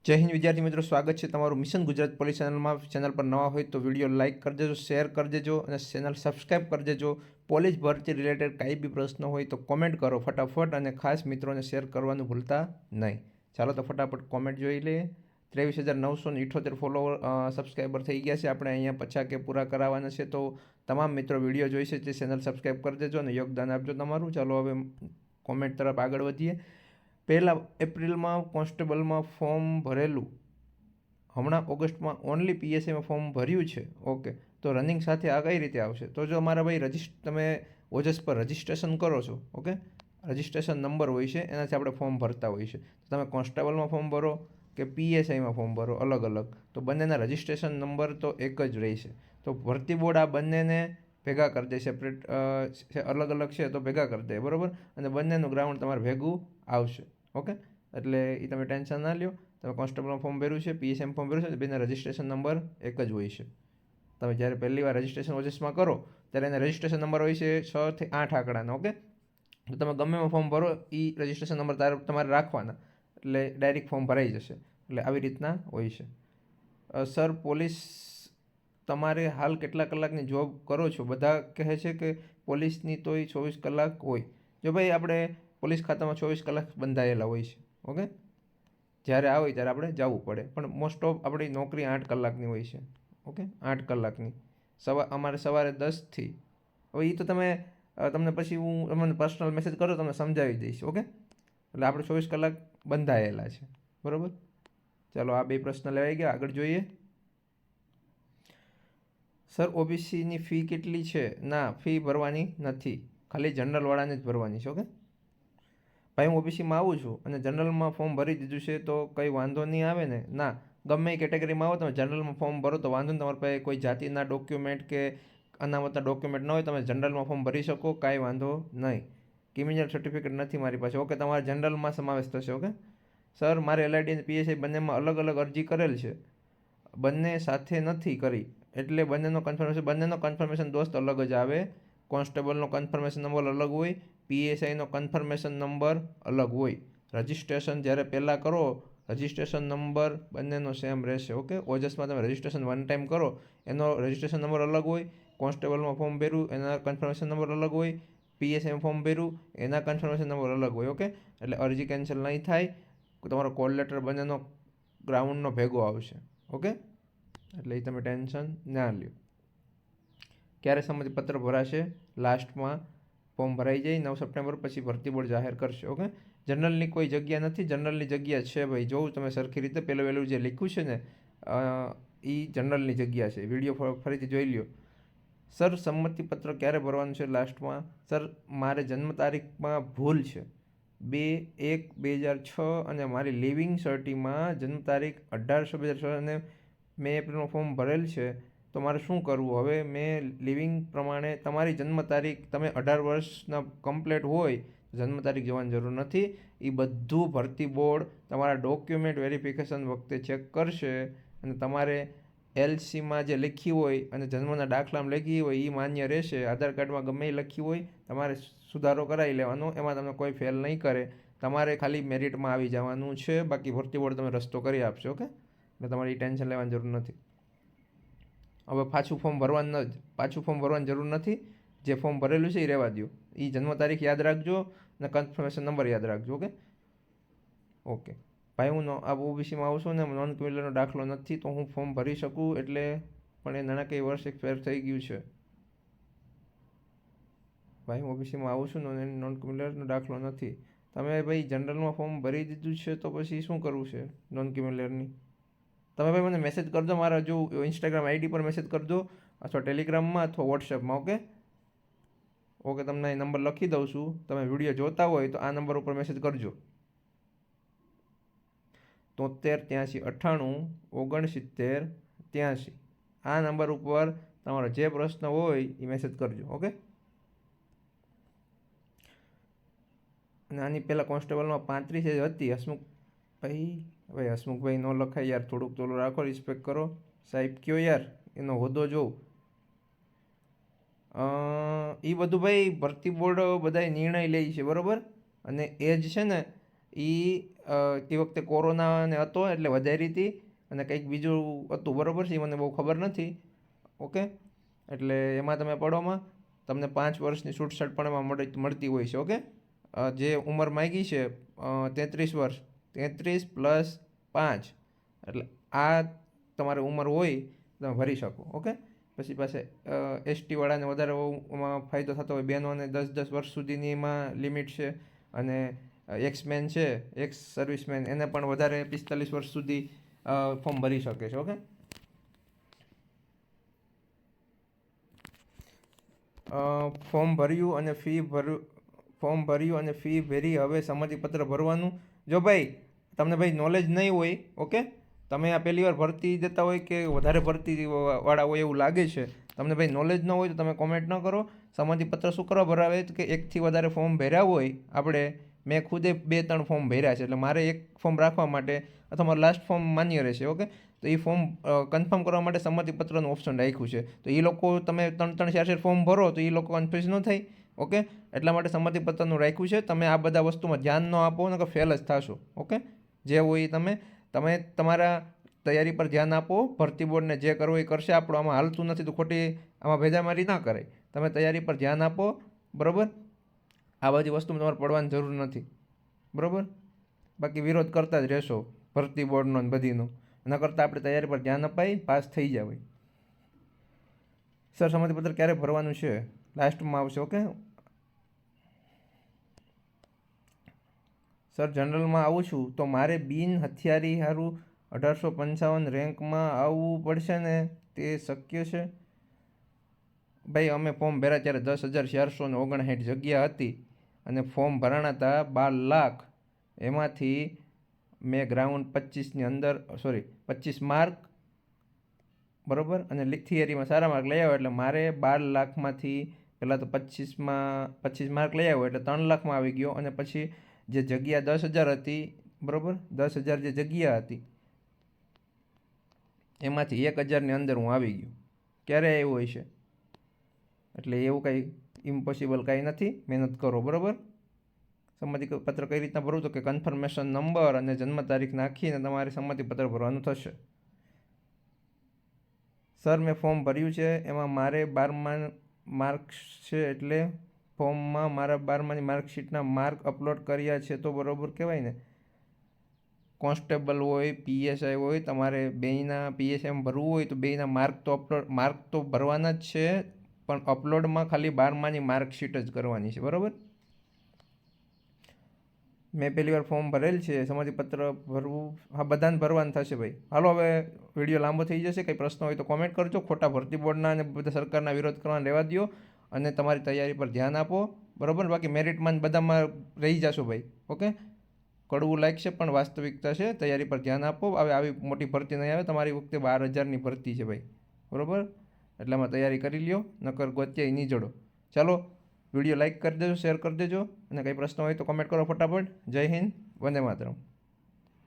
જય હિન્દ વિદ્યાર્થી મિત્રો, સ્વાગત છે તમારું મિશન ગુજરાત પોલીસ ચેનલમાં. ચેનલ પર નવા હોય તો વિડીયો લાઇક કરી દેજો, શેર કરી દેજો અને ચેનલ સબસ્ક્રાઈબ કરી દેજો. પોલીસ ભરતી રિલેટેડ કાંઈ બી પ્રશ્ન હોય તો કોમેન્ટ કરો ફટાફટ, અને ખાસ મિત્રોને શેર કરવાનું ભૂલતા નહીં. ચાલો તો ફટાફટ કોમેન્ટ જોઈ લઈએ. 23,978 ફોલોવર સબસ્ક્રાઈબર થઈ ગયા છે. આપણે અહીંયા 50K પૂરા કરાવવાના છે, તો તમામ મિત્રો વિડીયો જોઈશે તે ચેનલ સબસ્ક્રાઈબ કરી દેજો અને યોગદાન આપજો તમારું. ચાલો હવે કોમેન્ટ તરફ આગળ વધીએ. 1 એપ્રિલમાં કોન્સ્ટેબલમાં ફોર્મ ભરેલું, હમણાં ઓગસ્ટમાં ઓનલી પીએસઆઈમાં ફોર્મ ભર્યું છે. ઓકે, તો રનિંગ સાથે આ કઈ રીતે આવશે? તો જો મારા ભાઈ તમે ઓજસ પર રજિસ્ટ્રેશન કરો છો, ઓકે, રજિસ્ટ્રેશન નંબર હોય છે, એનાથી આપણે ફોર્મ ભરતા હોય છે. તો તમે કોન્સ્ટેબલમાં ફોર્મ ભરો કે પીએસઆઈમાં ફોર્મ ભરો, અલગ અલગ, તો બંનેના રજિસ્ટ્રેશન નંબર તો એક જ રહેશે. તો ભરતી બોર્ડ આ બંનેને ભેગા કરી દે, સેપરેટ અલગ અલગ છે તો ભેગા કરી દે, બરાબર, અને બંનેનું ગ્રાઉન્ડ તમારે ભેગું આવશે. ઓકે, એટલે એ તમે ટેન્શન ના લ્યો. તમે કોન્સ્ટેબલમાં ફોર્મ ભર્યું છે, પીએસએમ ફોર્મ ભર્યું છે, બેના રજિસ્ટ્રેશન નંબર એક જ હોય છે. તમે જ્યારે પહેલી વાર રજિસ્ટ્રેશન ઓજસમાં કરો ત્યારે એના રજિસ્ટ્રેશન નંબર હોય છે 6 થી 8 આંકડાના. ઓકે, તો તમે ગમે એમાં ફોર્મ ભરો, એ રજિસ્ટ્રેશન નંબર તમારે રાખવાના, એટલે ડાયરેક્ટ ફોર્મ ભરાઈ જશે. એટલે આવી રીતના હોય છે. સર, પોલીસ તમારે હાલ કેટલા કલાકની જોબ કરો છો? બધા કહે છે કે પોલીસની તોય 24 કલાક હોય. જો ભાઈ, આપણે પોલીસ ખાતામાં 24 કલાક બંધાયેલા હોય છે. ઓકે, જ્યારે આવે ત્યારે આપણે જવું પડે, પણ મોસ્ટ ઓફ આપણી નોકરી 8 કલાકની હોય છે. ઓકે, 8 કલાકની. અમારે સવારે 10 થી, હવે એ તો તમને પછી હું તમને પર્સનલ મેસેજ કરો, તમને સમજાવી દઈશ. ઓકે, એટલે આપણે 24 કલાક બંધાયેલા છે, બરાબર. ચાલો, આ 2 પ્રશ્ન લેવાઈ ગયા. આગળ જોઈએ. સર, ઓબીસીની ફી કેટલી છે? ના, ફી ભરવાની નથી, ખાલી જનરલવાળાને જ ભરવાની છે. ઓકે ભાઈ, હું ઓબીસીમાં આવું છું અને જનરલમાં ફોર્મ ભરી દીધું છે, તો કંઈ વાંધો નહીં આવે ને? ના, ગમે એ કેટેગરીમાં આવો, તમે જનરલમાં ફોર્મ ભરો તો વાંધો નહીં. તમારી પાસે કોઈ જાતિના ડોક્યુમેન્ટ કે અનામતના ડોક્યુમેન્ટ ન હોય, તમે જનરલમાં ફોર્મ ભરી શકો, કાંઈ વાંધો નહીં. ક્રિમિનલ સર્ટિફિકેટ નથી મારી પાસે. ઓકે, તમારે જનરલમાં સમાવેશ થશે. ઓકે સર, મારે એલઆઈડી અને પીએસઆઈ બંનેમાં અલગ અલગ અરજી કરેલ છે, બંને સાથે નથી કરી, એટલે બંનેનો કન્ફર્મેશન દોસ્ત અલગ જ આવે. કોન્સ્ટેબલનો કન્ફર્મેશન નંબર અલગ હોય, પીએસઆઈનો કન્ફર્મેશન નંબર અલગ હોય. રજિસ્ટ્રેશન જ્યારે પહેલાં કરો, રજિસ્ટ્રેશન નંબર બંનેનો સેમ રહેશે. ઓકે, ઓજસમાં તમે રજિસ્ટ્રેશન 1 ટાઈમ કરો, એનો રજિસ્ટ્રેશન નંબર અલગ હોય. કોન્સ્ટેબલમાં ફોર્મ ભર્યું, એના કન્ફર્મેશન નંબર અલગ હોય. પીએસઆઈમાં ફોર્મ ભર્યું, એના કન્ફર્મેશન નંબર અલગ હોય. ઓકે, એટલે અરજી કેન્સલ નહીં થાય. તમારો કોલ લેટર બંનેનો ગ્રાઉન્ડનો ભેગો આવશે. ઓકે, એટલે એ તમે ટેન્શન ના લ્યો. ક્યારે સંમતિપત્ર ભરાશે? લાસ્ટમાં ફોર્મ ભરાઈ જાય 9 સપ્ટેમ્બર પછી ભરતી બોર્ડ જાહેર કરશે. ઓકે, જનરલની કોઈ જગ્યા નથી. જનરલની જગ્યા છે ભાઈ, જોઉં તમે સરખી રીતે પહેલું જે લખ્યું છે ને, એ જનરલની જગ્યા છે. વિડીયો ફરીથી જોઈ લ્યો. સર, સંમતિપત્ર ક્યારે ભરવાનું છે લાસ્ટમાં? સર, મારે જન્મ તારીખમાં ભૂલ છે, 2/1/2006, અને મારી લિવિંગ સર્ટિમાં જન્મ તારીખ 18/6/2006, અને મેં એપ્રિલમાં ફોર્મ ભરેલ છે. તો મારે શું કરવું હવે? મેં લિવિંગ પ્રમાણે તમારી જન્મ તારીખ, તમે 18 વર્ષના કમ્પ્લીટ હોય, જન્મ તારીખ જવાની જરૂર નથી. એ બધું ભરતી બોર્ડ તમારા ડોક્યુમેન્ટ વેરિફિકેશન વખતે ચેક કરશે, અને તમારે એલસીમાં જે લખ્યું હોય અને જન્મના દાખલામાં લખી હોય એ માન્ય રહેશે. આધાર કાર્ડમાં ગમે એ લખ્યું હોય, તમારે સુધારો કરાવી લેવાનો, એમાં તમને કોઈ ફેલ નહીં કરે. તમારે ખાલી મેરિટમાં આવી જવાનું છે, બાકી ભરતી બોર્ડ તમે રસ્તો કરી આપશે. ઓકે, એટલે તમારે એ ટેન્શન લેવાની જરૂર નથી. હવે પાછું ફોર્મ ભરવાની જરૂર નથી. જે ફોર્મ ભરેલું છે એ રહેવા દો. એ જન્મ તારીખ યાદ રાખજો અને કન્ફર્મેશન નંબર યાદ રાખજો. ઓકે ભાઈ, હું આ ઓબીસીમાં આવું છું ને, નોન ક્રિમિનલનો દાખલો નથી, તો હું ફોર્મ ભરી શકું, એટલે પણ એ નાણાકીય વર્ષ એક્સપાયર થઈ ગયું છે. ભાઈ, હું ઓબીસીમાં આવું છું ને, નોન ક્રિમિનલનો દાખલો નથી. તમે ભાઈ જનરલમાં ફોર્મ ભરી દીધું છે, તો પછી શું કરવું છે નોન ક્રિમિનલની? તમે ભાઈ મને મેસેજ કરજો, મારા જો ઇન્સ્ટાગ્રામ આઈડી પર મેસેજ કરજો, અથવા ટેલિગ્રામમાં અથવા વોટ્સએપમાં. ઓકે, તમને એ નંબર લખી દઉં છું. તમે વિડીયો જોતા હોય તો આ નંબર ઉપર મેસેજ કરજો, 73 83 98 69 83. આ નંબર ઉપર તમારો જે પ્રશ્ન હોય એ મેસેજ કરજો. ઓકે, અને આની પહેલાં કોન્સ્ટેબલમાં 35 હતી. હસમુખભાઈ ન લખાય યાર, થોડુંક તોલું રાખો, રિસ્પેક્ટ કરો. સાહેબ કયો યાર, એનો હોદ્દો જોઉં. એ બધું ભાઈ ભરતી બોર્ડ બધા નિર્ણય લે છે, બરાબર. અને એજ છે ને, એ એ વખતે કોરોનાને હતો એટલે વધારી હતી અને કંઈક બીજું હતું, બરાબર છે, એ મને બહુ ખબર નથી. ઓકે, એટલે એમાં તમે પડોમાં તમને 5 વર્ષની છૂટછાટ પણ એમાં મળતી હોય છે. ઓકે, જે ઉંમર માંગી છે 33 વર્ષ, 33 + 5 એટલે આ તમારી ઉંમર હોય તમે ભરી શકો. ઓકે, પછી પાસે એસટીવાળાને વધારે એમાં ફાયદો થતો હોય, બહેનોને 10-10 વર્ષ સુધીની એમાં લિમિટ છે, અને એક્સમેન છે, એક્સ સર્વિસમેન, એને પણ વધારે 45 વર્ષ સુધી ફોર્મ ભરી શકે છે. ઓકે, ફોર્મ ભર્યું અને ફી ભરી હવે સંમતિપત્ર ભરવાનું. જો ભાઈ તમને ભાઈ નોલેજ નહીં હોય, ઓકે, તમે આ પહેલી વાર ભરતી દેતા હોય કે વધારે ભરતી વાળા હોય એવું લાગે છે, તમને ભાઈ નોલેજ ન હોય તો તમે કોમેન્ટ ન કરો. સંમતિપત્ર શું કરવા ભરાવે કે એકથી વધારે ફોર્મ ભર્યા હોય આપણે, મેં ખુદે 2-3 ફોર્મ ભર્યા છે, એટલે મારે એક ફોર્મ રાખવા માટે અથવા મારું લાસ્ટ ફોર્મ માન્ય રહેશે. ઓકે, તો એ ફોર્મ કન્ફર્મ કરવા માટે સંમતિપત્રનું ઓપ્શન રાખ્યું છે. તો એ લોકો તમે 3-4 ફોર્મ ભરો તો એ લોકો કન્ફ્યુઝ ન થાય. ઓકે, એટલા માટે સંમતિપત્રનું રાખ્યું છે. તમે આ બધા વસ્તુમાં ધ્યાન ન આપો ને કે ફેલ જ થશો. ઓકે, જે હોય તમે તમારા તૈયારી પર ધ્યાન આપો. ભરતી બોર્ડને જે કરવું એ કરશે, આપણું આમાં હાલતું નથી તો ખોટી આમાં ભેજામારી ના કરે. તમે તૈયારી પર ધ્યાન આપો, બરાબર. આ બધી વસ્તુમાં તમારે પડવાની જરૂર નથી, બરાબર. બાકી વિરોધ કરતા જ રહેશો ભરતી બોર્ડનો ને બધીનો. ન કરતાં આપણે તૈયારી પર ધ્યાન અપાઈ પાસ થઈ જવાય. સર સંમતિપત્ર ક્યારે ભરવાનું છે? લાસ્ટમાં આવશે. ઓકે સર, જનરલમાં આવું છું તો મારે બિન હથિયારી હારું 1855 રેન્કમાં આવવું પડશે ને, તે શક્ય છે? ભાઈ અમે ફોર્મ ભર્યા ત્યારે 10,459 જગ્યા હતી અને ફોર્મ ભરાણા હતા 12 લાખ. એમાંથી મેં ગ્રાઉન્ડ 25ની અંદર 25 માર્ક, બરાબર, અને થિયરીમાં સારા માર્ક લઈ આવ્યો, એટલે મારે 12 લાખમાંથી પહેલાં તો 25 માર્ક લઈ આવ્યો એટલે 3 લાખમાં આવી ગયો. અને પછી જે જગ્યા 10,000 હતી, બરાબર, 10,000 જે જગ્યા હતી એમાંથી 1,000ની અંદર હું આવી ગયો. ક્યારે આવ્યું હોય છે? એટલે એવું કંઈ ઇમ્પોસિબલ કાંઈ નથી. મહેનત કરો, બરાબર. સંમતિપત્ર કઈ રીતના ભરવું? તો કે કન્ફર્મેશન નંબર અને જન્મ તારીખ નાખીને તમારે સંમતિપત્ર ભરવાનું થશે. સર, મેં ફોર્મ ભર્યું છે, એમાં મારે 12મા માર્ક્સ છે, એટલે ફોર્મમાં મારા 12માની માર્કશીટના માર્ક અપલોડ કર્યા છે તો બરાબર કહેવાય ને? કોન્સ્ટેબલ હોય, પીએસઆઈ હોય, તમારે બેયના પીએસઆઈમાં ભરવું હોય તો બેયના માર્ક તો ભરવાના જ છે, પણ અપલોડમાં ખાલી 12માની માર્કશીટ જ કરવાની છે, બરાબર. મેં પહેલી વાર ફોર્મ ભરેલ છે. સંમતિપત્ર ભરવું? હા, બધાને ભરવાનું થશે ભાઈ. હાલો, હવે વિડીયો લાંબો થઈ જશે. કંઈ પ્રશ્ન હોય તો કોમેન્ટ કરજો. ખોટા ભરતી બોર્ડના અને બધા સરકારના વિરોધ કરવાના રહેવા દો અને તમારી તૈયારી પર ધ્યાન આપો, બરાબર. બાકી મેરિટમાં બધામાં રહી જશો ભાઈ. ઓકે, કડવું લાગશે પણ વાસ્તવિકતા છે. તૈયારી પર ધ્યાન આપો. હવે આવી મોટી ભરતી નહીં આવે. તમારી વખતે 12,000ની ભરતી છે ભાઈ, બરાબર. એટલે આમાં તૈયારી કરી લ્યો, નકર ગોત્યાય નહીં જડો. ચાલો, વિડીયો લાઇક કરી દેજો, શેર કરી દેજો, અને કંઈ પ્રશ્ન હોય તો કમેન્ટ કરો ફટાફટ. જય હિન્દ, વંદે માતરમ.